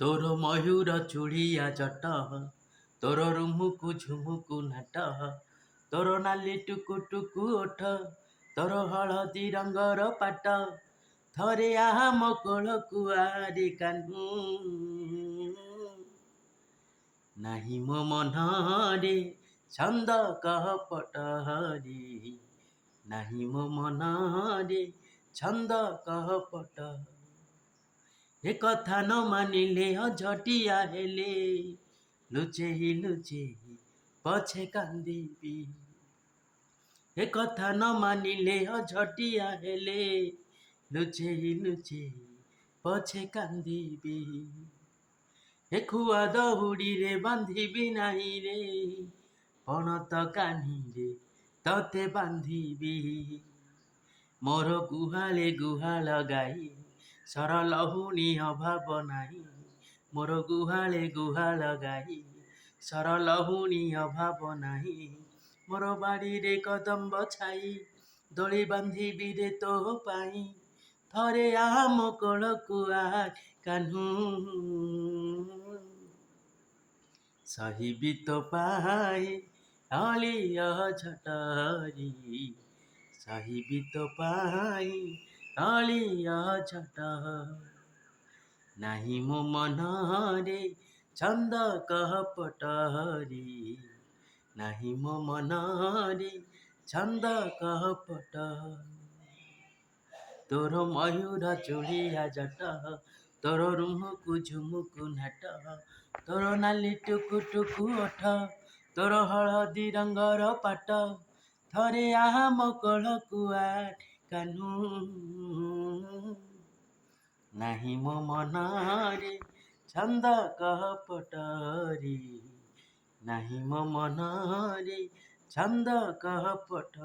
ତୋର ମୟୂର ଚୁଳିଆ ଜଟ, ତୋର ରୁମୁକୁ ଝୁମୁକୁ ନାଟ, ତୋର ନାଲି ଟୁକୁ ଟୁକୁ ଓଠ, ତୋର ହଳଦୀ ରଙ୍ଗର ପାଟ, ଥରେ ଆମ କୋଳକୁ ଆରେ କାହ୍ନୁ। ନାହିଁ ମୋ ମନରେ ଛନ୍ଦ କପଟରେ, ନାହିଁ ମୋ ମନରେ ଛନ୍ଦ କପଟ। ଏ କଥା ନ ମାନିଲେ ଅଝଟିଆ ହେଲେ, ଲୁଚେଇ ଲୁଚେଇ ପଛେ କାନ୍ଦିବି। ଏ କଥା ନ ମାନିଲେ ଅଝଟିଆ ହେଲେ, ଲୁଚେଇ ଲୁଚେଇ ପଛେ କାନ୍ଦିବି। ଏ ଖୁଆ ଦହୁଡ଼ିରେ ବାନ୍ଧିବି ନାହିଁ ରେ, ପଣତ କାନିରେ ତତେ ବାନ୍ଧିବି। ମୋର ଗୁହାଳେ ଗୁହାଳ ଗାଈ, ସରଲହୁଣୀ ଅଭାବ ନାହିଁ। ମୋର ଗୁହାଳେ ଗୁହାଳ ଗାଈ, ସରଲହୁଣୀ ଅଭାବ ନାହିଁ। ମୋର ବାଡ଼ିରେ କଦମ୍ବ ଛାଇ, ଦୋଳି ବାନ୍ଧିବି ରେ ତୋ ପାଇଁ। ଥରେ ଆମ କୋଳକୁ ଆ କାହ୍ନୁ। ସହିବି ତୋ ପାଇଁ ଅଳି ଅଝଟରେ, ସହିବି ତୋ ପାଇଁ ଅଳି ଅଝଟ। ନାହିଁ ମୋ ମନରେ ଛନ୍ଦ କପଟରେ, ନାହିଁ ମୋ ମନରେ ଛନ୍ଦ କପଟ। ତୋର ମୟୂର ଚୁଳିଆ ଜଟ, ତୋର ରୁମୁକୁ ଝୁମୁକୁ ନାଟ, ତୋର ନାଲି ଟୁକୁ ଟୁକୁ ଓଠ, ତୋର ହଳଦୀ ରଙ୍ଗର ପାଟ, ଥରେ ଆମ କୋଳକୁ ଆ କାହ୍ନୁ। ନାହିଁ ମୋ ମନରେ ଛନ୍ଦ କପଟରେ, ନାହିଁ ମୋ ମନରେ ଛନ୍ଦ କପଟ।